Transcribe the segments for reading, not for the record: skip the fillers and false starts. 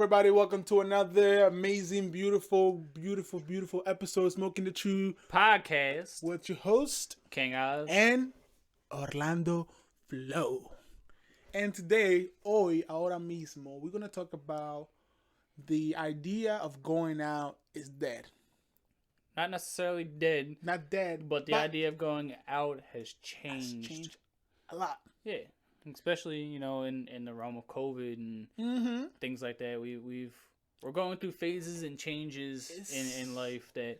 everybody? Welcome to another amazing, beautiful episode of Smoking the True podcast with your host, King Oz and Orlando Flow. And today, ahora mismo, we're going to talk about the idea of going out is dead. Not necessarily dead. Not dead, but the idea of going out has changed a lot. Yeah, especially in the realm of COVID and things like that. We're going through phases and changes in life that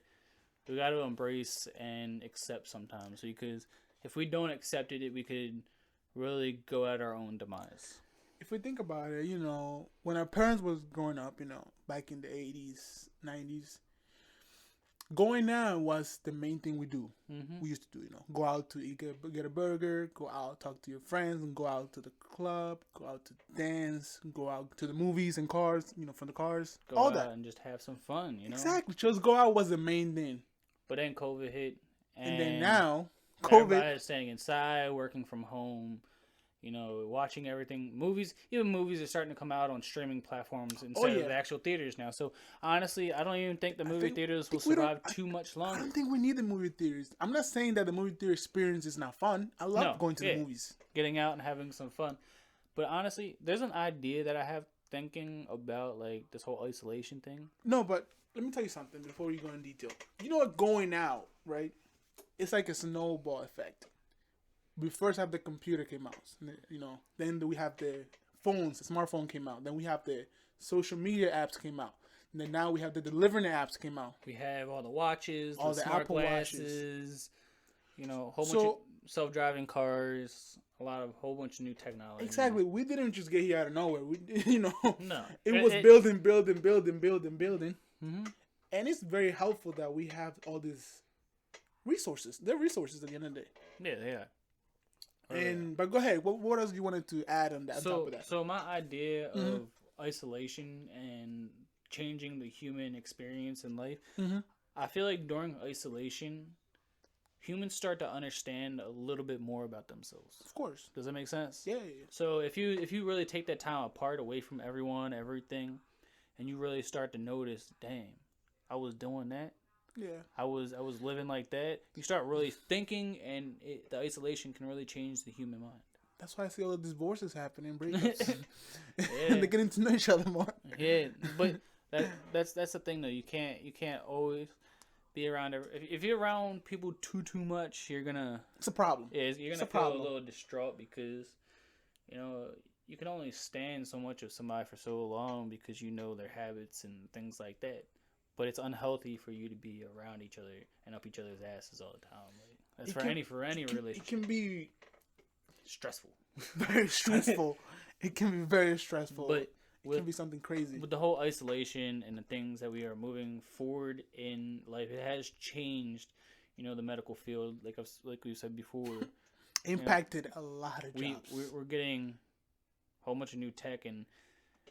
we got to embrace and accept sometimes. Because if we don't accept it, we could really go at our own demise. If we think about it, when our parents was growing up, back in the 80s, 90s, going out was the main thing we do. We used to do, go out to eat, get a burger, go out, talk to your friends, and go out to the club, go out to dance, go out to the movies and cars, from the cars. Go all out that. And just have some fun, Exactly. Just go out was the main thing. But then COVID hit. And then now, COVID. Everybody's staying inside, working from home. Watching everything. Even movies are starting to come out on streaming platforms instead of the actual theaters now. So, honestly, I don't even think the movie theaters will survive too much longer. I don't think we need the movie theaters. I'm not saying that the movie theater experience is not fun. I love going to the movies. Getting out and having some fun. But honestly, there's an idea that I have thinking about, like, this whole isolation thing. No, but let me tell you something before you go in detail. You know what? Going out, right? It's like a snowball effect. We first have the computer came out, then we have the phones, the smartphone came out. Then we have the social media apps came out. And then now we have the delivering apps came out. We have all the watches, all the smart Apple glasses, a whole bunch of self-driving cars, whole bunch of new technology. Exactly. We didn't just get here out of nowhere. No. It was building. Mm-hmm. And it's very helpful that we have all these resources. They're resources at the end of the day. Yeah, they are. But go ahead. What else you wanted to add on that? On top of that? So my idea of isolation and changing the human experience in life, I feel like during isolation, humans start to understand a little bit more about themselves. Of course. Does that make sense? Yeah. So if you really take that time apart, away from everyone, everything, and you really start to notice, dang, I was doing that. Yeah, I was living like that. You start really thinking, and the isolation can really change the human mind. That's why I see all the divorces happening, breakups, and they're getting to know each other more. Yeah, but that's the thing though. You can't always be around. If you're around people too much, you're gonna. It's a problem. Yeah, you're gonna feel a little distraught because, you can only stand so much of somebody for so long because their habits and things like that. But it's unhealthy for you to be around each other and up each other's asses all the time. Like, that's for any relationship. It can be stressful. Very stressful. It can be very stressful. But it can be something crazy. With the whole isolation and the things that we are moving forward in life, it has changed, the medical field, like we said before. Impacted a lot of jobs. We're getting a whole bunch of new tech, and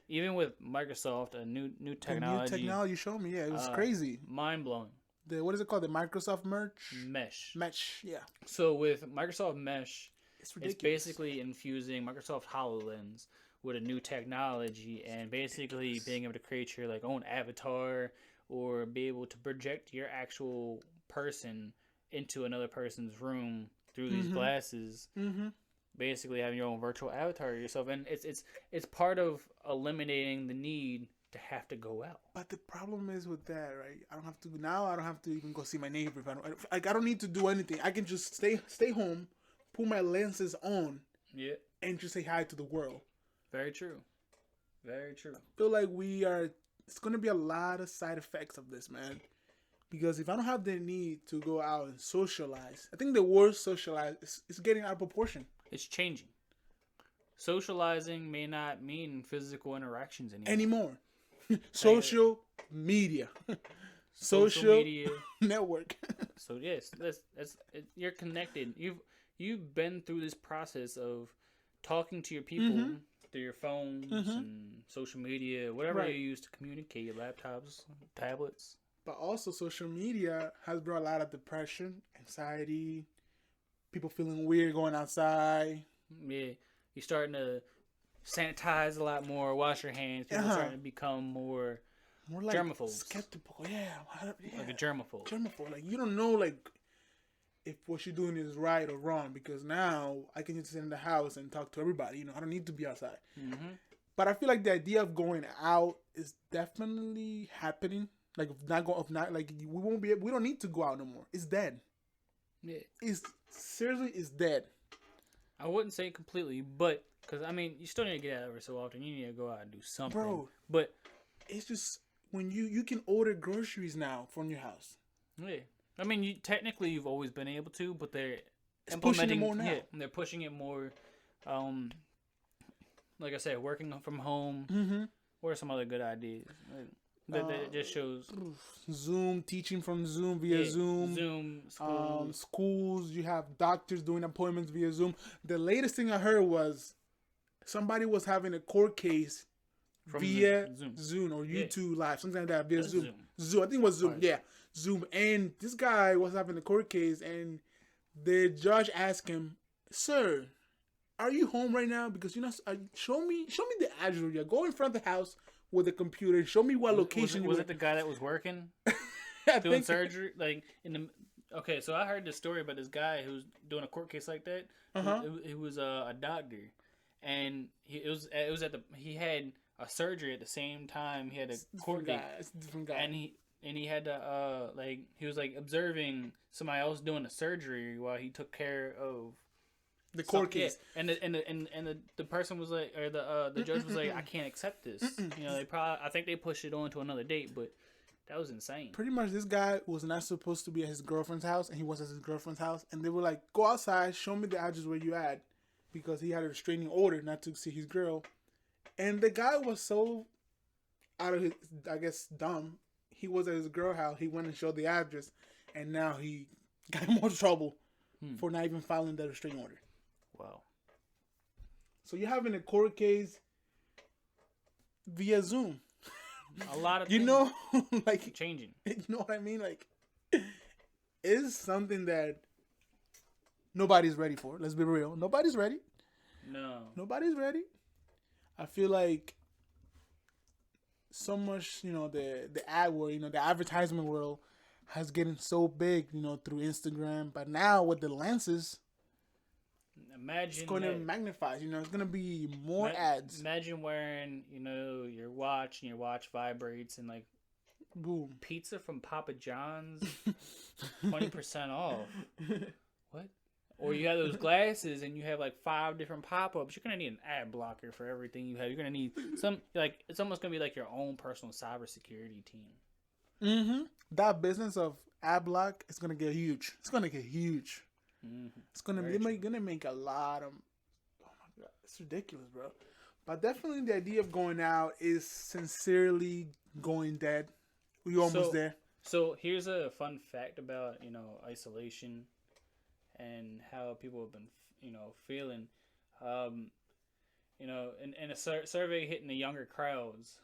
even with Microsoft, a new technology. The new technology showed me, it was crazy. Mind blowing. What is it called? The Microsoft Mesh, yeah. So with Microsoft Mesh, it's basically infusing Microsoft HoloLens with a new technology and basically being able to create your own avatar or be able to project your actual person into another person's room through these glasses. Basically having your own virtual avatar of yourself, and it's part of eliminating the need to have to go out. But the problem is with that, right? I don't have to even go see my neighbor. I don't need to do anything. I can just stay home, put my lenses on, and just say hi to the world. Very true. Very true. I feel like it's going to be a lot of side effects of this, man. Because if I don't have the need to go out and socialize, I think the word socialize is getting out of proportion. It's changing. Socializing may not mean physical interactions anymore. Social media. Social media network. So yes, that's you're connected. You've been through this process of talking to your people through your phones and social media, whatever you use to communicate, your laptops, tablets. But also social media has brought a lot of depression, anxiety, people feeling weird going outside. Yeah, you're starting to sanitize a lot more, wash your hands. People are starting to become more like germaphobes. Skeptical, yeah. Like a germaphobe. Germaphobe. Like, you don't know, like, if what you're doing is right or wrong, because now I can just sit in the house and talk to everybody. You know, I don't need to be outside. Mm-hmm. But I feel like the idea of going out is definitely happening. Like, we don't need to go out no more. It's dead. Yeah. It's dead. I wouldn't say completely, but because I mean, you still need to get out every so often. You need to go out and do something. Bro, but it's just when you can order groceries now from your house. Yeah, I mean, you've always been able to, but they're implementing more now. Yeah, they're pushing it more. Like I said, working from home. Mm-hmm. What are some other good ideas? That just shows Zoom, teaching from Zoom via Zoom. Zoom, schools. You have doctors doing appointments via Zoom. The latest thing I heard was somebody was having a court case via Zoom or YouTube Live, something like that, via Zoom. I think it was Zoom. Right. Yeah, Zoom. And this guy was having a court case, and the judge asked him, "Sir, are you home right now? Because show me the address. You go in front of the house with a computer and show me what location." Was it the guy that was working doing surgery? Like okay, so I heard this story about this guy who's doing a court case like that. He was a doctor, and he had a surgery at the same time he had a court case. It's a different guy. And he had to he was like observing somebody else doing the surgery while he took care of the court case. And the person was like, or the judge was like, I can't accept this. You know, I think they pushed it on to another date, but that was insane. Pretty much, this guy was not supposed to be at his girlfriend's house, and he was at his girlfriend's house, and they were like, "Go outside, show me the address where you at," because he had a restraining order not to see his girl. And the guy was so out of his, I guess, dumb. He was at his girl house. He went and showed the address, and now he got in more trouble for not even filing the restraining order. Wow. So you're having a court case via Zoom. A lot of things, like changing. You know what I mean? Like, it's something that nobody's ready for. Let's be real. Nobody's ready. No. Nobody's ready. I feel like so much, the ad world, the advertisement world has getting so big, through Instagram. But now with the lenses, it's going to magnify. It's going to be more ads. Imagine wearing, your watch and your watch vibrates and like, boom, pizza from Papa John's, 20% off. What? Or you have those glasses and you have like 5 different pop-ups. You're going to need an ad blocker for everything you have. You're going to need it's almost going to be like your own personal cybersecurity team. Mm-hmm. That business of ad block is going to get huge. It's going to get huge. Mm-hmm. It's going to make a lot of... Oh my God. It's ridiculous, bro. But definitely the idea of going out is sincerely going dead. We almost there. So here's a fun fact about, isolation and how people have been, feeling. In a survey hitting the younger crowds,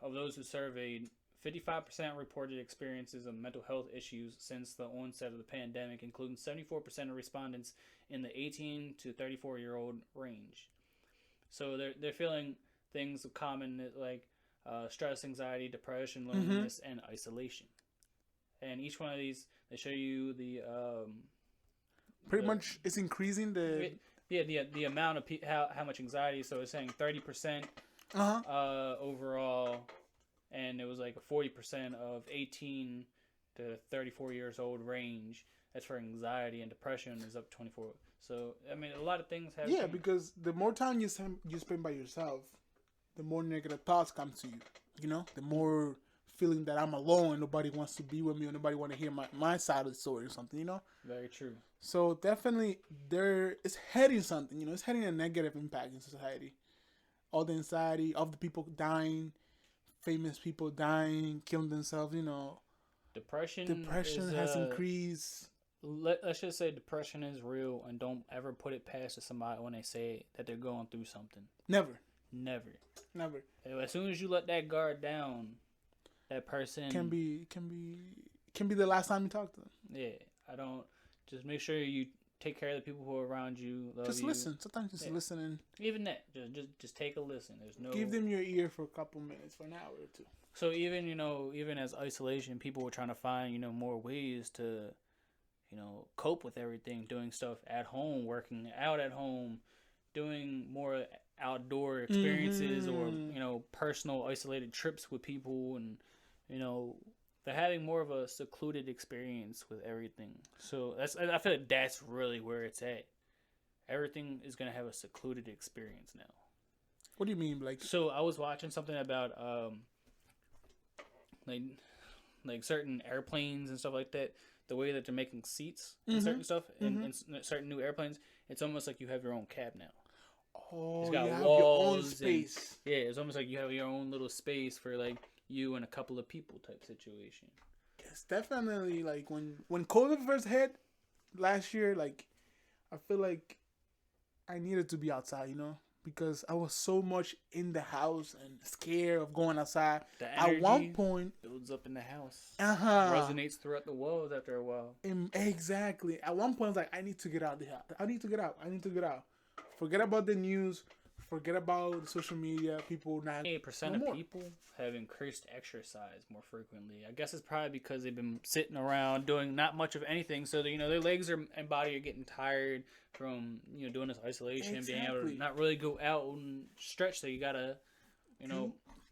of those who surveyed, 55% reported experiences of mental health issues since the onset of the pandemic, including 74% of respondents in the 18 to 34-year-old range. So they're feeling things common like stress, anxiety, depression, loneliness, and isolation. And each one of these, they show you the... Pretty much, it's increasing the amount of how much anxiety. So it's saying 30% overall, and it was like 40% of 18 to 34 years old range. That's for anxiety, and depression is up 24. So I mean, a lot of things have. Yeah, because the more time you spend by yourself, the more negative thoughts come to you. The more feeling that I'm alone and nobody wants to be with me or nobody want to hear my side of the story or something, Very true. So definitely it's heading something, it's heading a negative impact in society. All the anxiety of the people dying, famous people dying, killing themselves, Depression has increased. Let's just say depression is real, and don't ever put it past somebody when they say that they're going through something. Never. As soon as you let that guard down, that person can be the last time you talk to them. Yeah, I don't. Just make sure you take care of the people who are around you. Love just you. listen. Sometimes just listen and even that. Just take a listen. There's no give them your ear for a couple minutes, for an hour or two. So even even as isolation, people were trying to find more ways to cope with everything, doing stuff at home, working out at home, doing more outdoor experiences or personal isolated trips with people, and they're having more of a secluded experience with everything. So I feel like that's really where it's at. Everything is gonna have a secluded experience now. What do you mean, like? So I was watching something about like certain airplanes and stuff like that. The way that they're making seats and certain stuff and certain new airplanes, it's almost like you have your own cab now. Oh, it's got you have walls your own space. Yeah, it's almost like you have your own little space for like you and a couple of people type situation. It's definitely like when COVID first hit last year, like I feel like I needed to be outside, because I was so much in the house and scared of going outside. The energy at one point builds up in the house. Resonates throughout the walls after a while. Exactly. At one point, I was like, I need to get out of the house. I need to get out. Forget about the news. Forget about social media. People not. 8% of people have increased exercise more frequently. I guess it's probably because they've been sitting around doing not much of anything. So their legs and body are getting tired from doing this isolation and being able to not really go out and stretch. So you gotta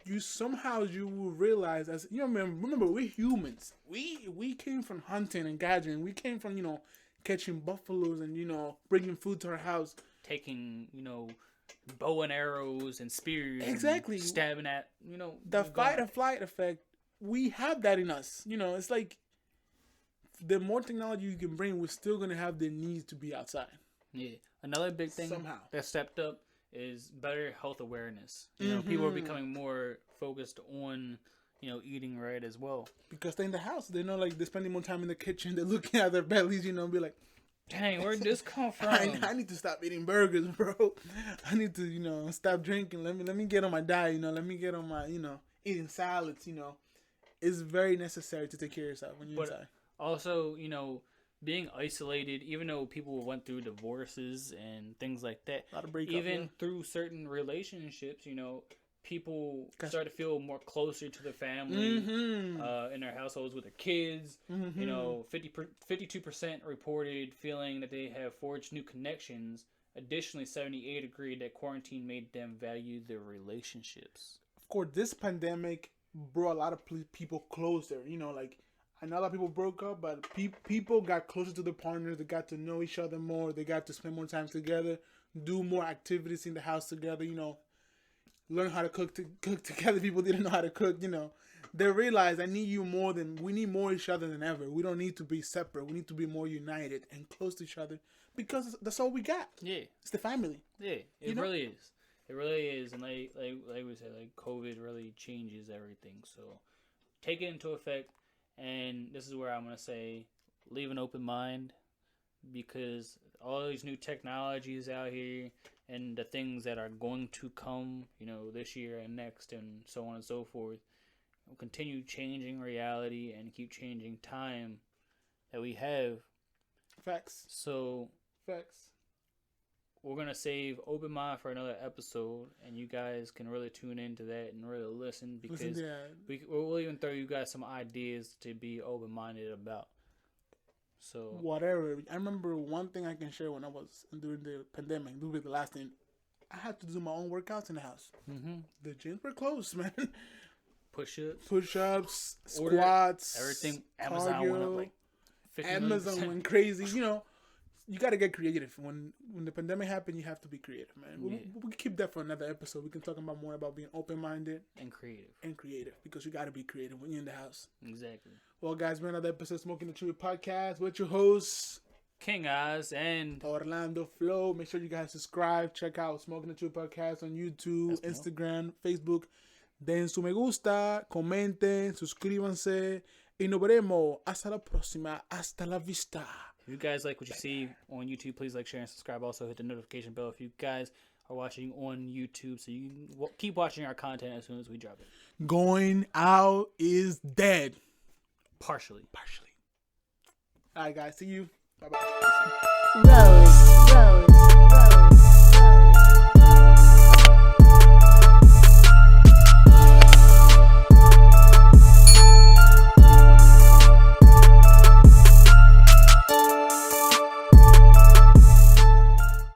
you somehow you will realize, as remember we're humans. We came from hunting and gathering. We came from catching buffaloes and bringing food to our house, taking bow and arrows and spears, exactly, and stabbing at the fight or flight effect. We have that in us. It's like the more technology you can bring, we're still gonna have the need to be outside. Yeah, another big thing that stepped up is better health awareness. People are becoming more focused on eating right as well, because they're in the house. They know, like, they're spending more time in the kitchen. They're looking at their bellies, be like, dang, where'd this come from? I need to stop eating burgers, bro. I need to stop drinking. Let me get on my diet. Let me get on my eating salads. It's very necessary to take care of yourself when you're inside. Also, being isolated, even though people went through divorces and things like that, a lot of breakup, even through certain relationships, people start to feel more closer to the family in their households with their kids. 52% reported feeling that they have forged new connections. Additionally, 78% agreed that quarantine made them value their relationships. Of course, this pandemic brought a lot of people closer. Like, I know a lot of people broke up, but people got closer to their partners. They got to know each other more. They got to spend more time together, do more activities in the house together. Learn how to cook together. People didn't know how to cook. They realized we need more each other than ever. We don't need to be separate. We need to be more united and close to each other, because that's all we got. Yeah, it's the family. Yeah, it really is. It really is, and like we said, like COVID really changes everything. So take it into effect. And this is where I'm going to say, leave an open mind, because all these new technologies out here and the things that are going to come, this year and next and so on and so forth, will continue changing reality and keep changing time that we have. Facts. So, facts. We're going to save open mind for another episode, and you guys can really tune into that and really listen, because we'll even throw you guys some ideas to be open-minded about. So whatever. I remember one thing I can share when I was during the pandemic, during the last thing, I had to do my own workouts in the house. The gyms were closed, man. Push-ups, squats, everything. Amazon cardio, went up like 50%. Amazon went crazy. You got to get creative. When the pandemic happened, you have to be creative, man. Yeah. We'll keep that for another episode. We can talk about more about being open-minded and creative. Because you got to be creative when you're in the house. Exactly. Well, guys, we're another episode of Smoking the Chewy Podcast with your hosts, King Oz and Orlando Flow. Make sure you guys subscribe. Check out Smoking the Chewy Podcast on YouTube, Instagram, Facebook. Den su me gusta, comenten, suscríbanse y nos veremos. Hasta la próxima. Hasta la vista. If you guys like what you see on YouTube, please like, share, and subscribe. Also, hit the notification bell if you guys are watching on YouTube, so you can keep watching our content as soon as we drop it. Going out is dead. Partially. All right, guys. See you. Bye-bye. Road.